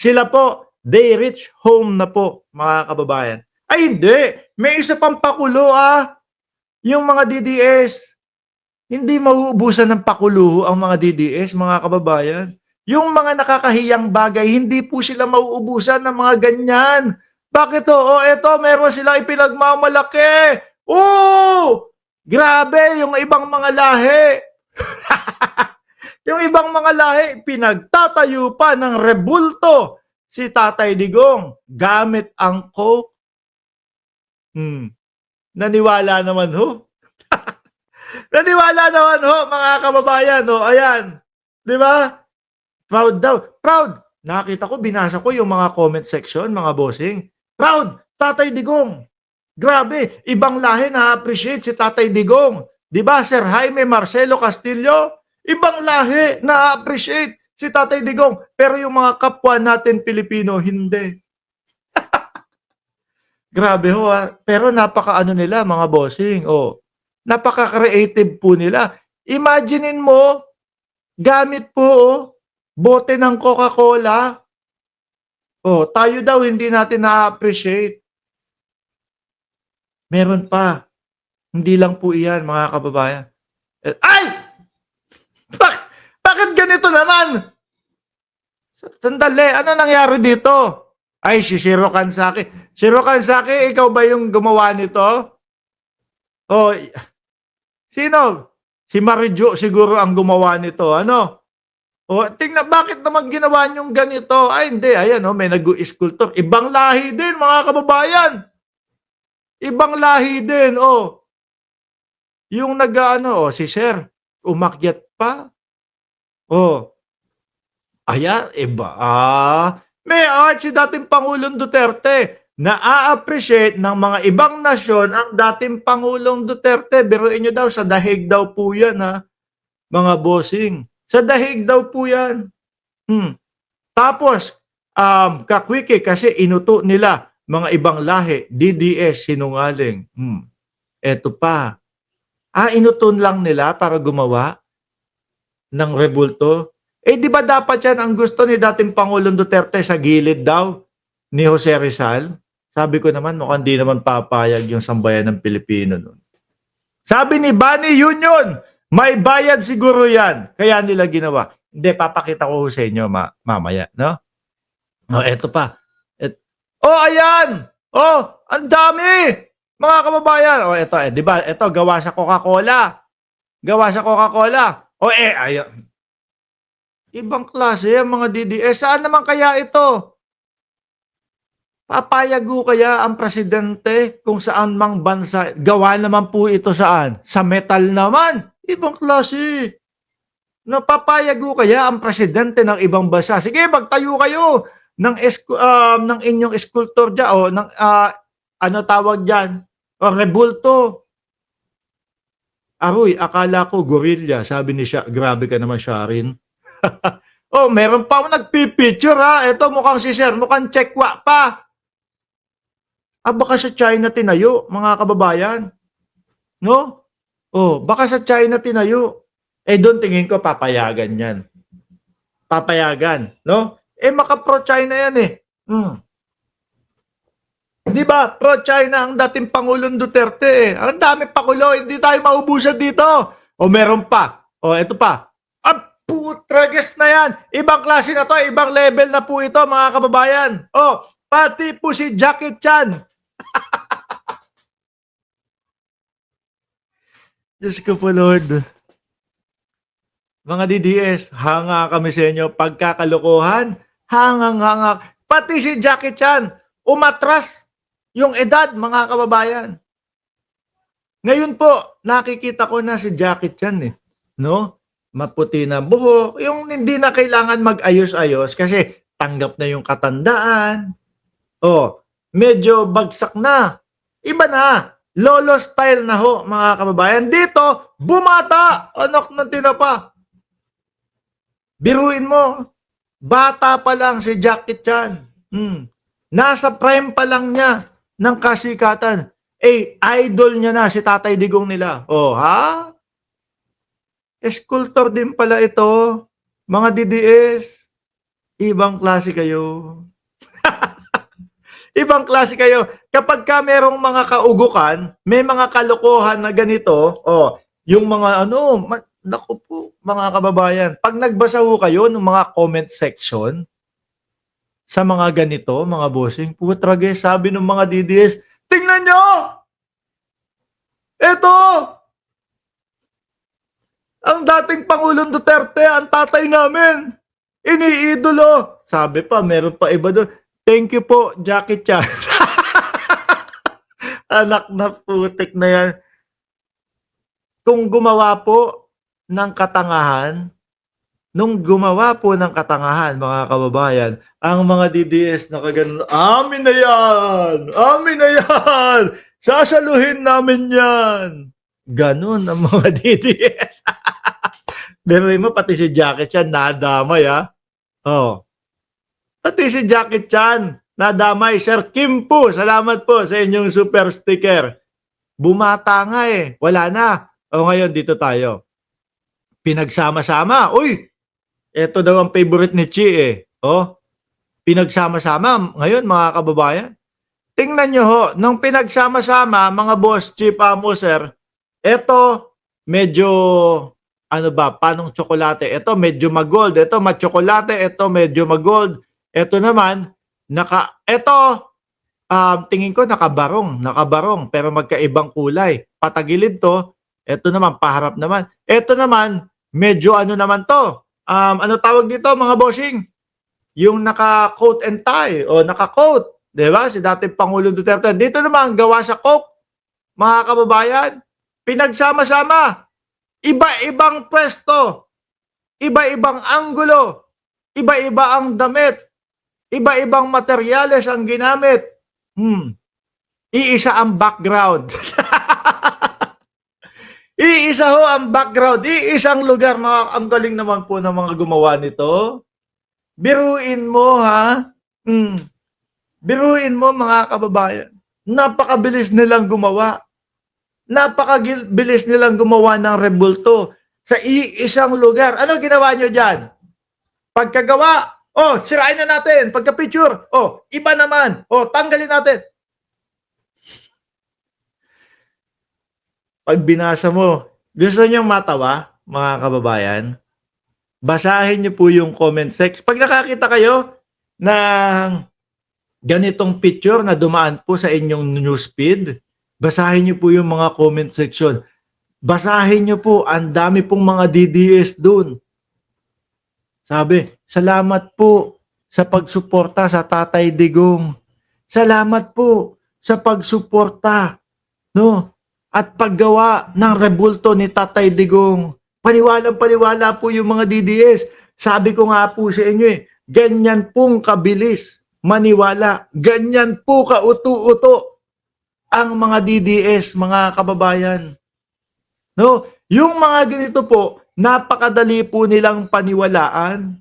Sila po, they reach home na po, mga kababayan. Ay hindi, may isa pang pakulo yung mga DDS. Hindi mauubusan ng pakulo ang mga DDS, mga kababayan. Yung mga nakakahiyang bagay, hindi po sila mauubusan ng mga ganyan. Bakit to? Eto, meron silang ipinagmamalaki. Grabe, yung ibang mga lahi. Yung ibang mga lahi, pinagtatayo pa ng rebulto si Tatay Digong gamit ang coke. Naniwala naman ho. Naniwala naman ho, mga kababayan. Ayan. Di ba? Proud daw. Proud. Nakita ko, binasa ko yung mga comment section, mga bossing. Proud. Tatay Digong. Grabe. Ibang lahi na-appreciate si Tatay Digong. Di ba, Sir Jaime Marcelo Castillo? Ibang lahi na-appreciate si Tatay Digong. Pero yung mga kapwa natin Pilipino, hindi. Grabe ho Pero napaka-ano nila, mga bossing. Napaka-creative po nila. Imaginein mo, gamit po bote ng Coca-Cola. Tayo daw hindi natin na-appreciate. Meron pa. Hindi lang po iyan, mga kababayan. Ay! Bakit ganito naman? Sandali, ano nangyari dito? Ay, si Shiro Kansaki. Shiro Kansaki, ikaw ba yung gumawa nito? Sino? Si Marijo siguro ang gumawa nito. Ano? Tingnan, bakit naman ginawa niyong ganito? Ay, hindi. Ayan, may nag-sculptor. Ibang lahi din, mga kababayan. Ibang lahi din, Yung si Sir, umakyat pa. Ayan, iba. May art si dating Pangulong Duterte. Na-appreciate ng mga ibang nasyon ang dating Pangulong Duterte. Biruin nyo daw, sa dahig daw po yan, mga bossing. Sa dahig daw po yan. Tapos, kakwiki kasi inuto nila mga ibang lahi, DDS, sinungaling. Eto pa. Inuto lang nila para gumawa ng rebulto. Di ba dapat yan ang gusto ni dating Pangulong Duterte sa gilid daw ni Jose Rizal? Sabi ko naman, mukhang di naman papayag yung sambayan ng Pilipino nun. Sabi ni Bani Union, may bayad siguro yan. Kaya nila ginawa. Hindi, papakita ko sa inyo mamaya, no? Eto pa. Ayan! Ang dami! Mga kababayan. Eto, di ba? Eto, gawa sa Coca-Cola. Gawa sa Coca-Cola. Ayan. Ibang klase ang mga DDS. Saan naman kaya ito? Papayago kaya ang presidente kung saan mang bansa? Gawa naman po ito saan? Sa metal naman. Ibang klase. Napapayago kaya ang presidente ng ibang bansa? Sige, magtayo kayo ng inyong sculptor dyan o ng ano tawag dyan? O rebulto. Aroy, akala ko gorilla. Sabi ni siya, grabe ka naman, Sharin. Meron pa ako nagpipicture Ito mukhang si Sir, mukhang Chekwa pa. Baka sa China tinayo, mga kababayan. No? Baka sa China tinayo. Doon tingin ko papayagan yan. Papayagan, no? Maka pro-China yan Di ba? Pro-China ang dating Pangulong Duterte Ang dami pakulo, hindi tayo maubusan dito. Meron pa. Ito pa. Putrages na yan. Ibang klase na to, ibang level na po ito, mga kababayan. Pati po si Jackie Chan. Diyos ko po, Lord. Mga DDS, hanga kami sa inyo. Pagkakalokohan, hanga. Pati si Jackie Chan, umatras yung edad, mga kababayan. Ngayon po, nakikita ko na si Jackie Chan no? Maputi na buhok, yung hindi na kailangan mag-ayos-ayos kasi tanggap na yung katandaan. Medyo bagsak na. Iba na. Lolo style na ho, mga kababayan. Dito, bumata. Anak ng tinapa. Biruin mo, bata pa lang si Jackie Chan. Nasa prime pa lang niya ng kasikatan. Idol niya na si Tatay Digong nila. Sculptor din pala ito, mga DDS. Ibang klase kayo. Ibang klase kayo. Kapagka merong mga kaugukan, may mga kalokohan na ganito, oh, yung mga ano, naku po, mga kababayan, pag nagbasa ho kayo ng mga comment section sa mga ganito, mga bossing, putrage, sabi ng mga DDS, tingnan nyo! Eto! Ang dating Pangulong Duterte, ang tatay namin, iniidolo. Sabi pa, meron pa iba doon. Thank you po, Jackie Chan. Anak na putik na yan. Kung gumawa po ng katangahan, nung gumawa po ng katangahan, mga kababayan, ang mga DDS na kaganon, amin na yan! Amin na yan! Sasaluhin namin yan! Ganon ang mga DDS. Pero mo, pati si Jackie Chan, nadamay ha. Oh. Pati si Jackie Chan, nadamay. Sir Kim po, salamat po sa inyong super sticker. Bumata nga eh. Wala na. O ngayon, dito tayo. Pinagsama-sama. Uy! Ito daw ang favorite ni Chi eh. Oh, pinagsama-sama. Ngayon, mga kababayan, tingnan nyo ho, nung pinagsama-sama, mga boss, Chi Pamo, sir, ito, medyo, ano ba, panong tsokolate. Ito, medyo mag-gold. Ito, matsokolate. Ito, medyo mag-gold. Ito naman, ito, tingin ko nakabarong, pero magkaibang kulay. Patagilid to, ito naman, paharap naman. Ito naman, medyo ano naman to, ano tawag dito mga bossing? Yung naka-coat and tie o naka-coat, 'di ba? Si dating Pangulong Duterte. Dito naman gawa sa coke, mga kababayan. Pinagsama-sama. Iba-ibang pwesto, iba-ibang anggulo, iba-iba ang damit, iba-ibang materyales ang ginamit. Iisa ang background. Iisa ho ang background, iisang lugar. Ang galing naman po ng mga gumawa nito. Biruin mo ha. Biruin mo mga kababayan. Napakabilis nilang gumawa. Napakabilis nilang gumawa ng rebulto sa iisang lugar. Ano ginawa nyo dyan? Pagkagawa, oh, sirain na natin. Pagka-picture, oh, iba naman. Oh, tanggalin natin. Pag binasa mo, gusto niyong matawa, mga kababayan, basahin niyo po yung comment section. Pag nakakita kayo ng ganitong picture na dumaan po sa inyong newsfeed, basahin niyo po yung mga comment section. Basahin niyo po, ang dami pong mga DDS dun. Sabi, salamat po sa pagsuporta sa Tatay Digong. Salamat po sa pagsuporta, no? At paggawa ng rebulto ni Tatay Digong. Paniwalang-paniwala po yung mga DDS. Sabi ko nga po sa inyo eh, ganyan pong kabilis maniwala. Ganyan po kauto-uto ang mga DDS, mga kababayan. No? Yung mga ganito po, napakadali po nilang paniwalaan.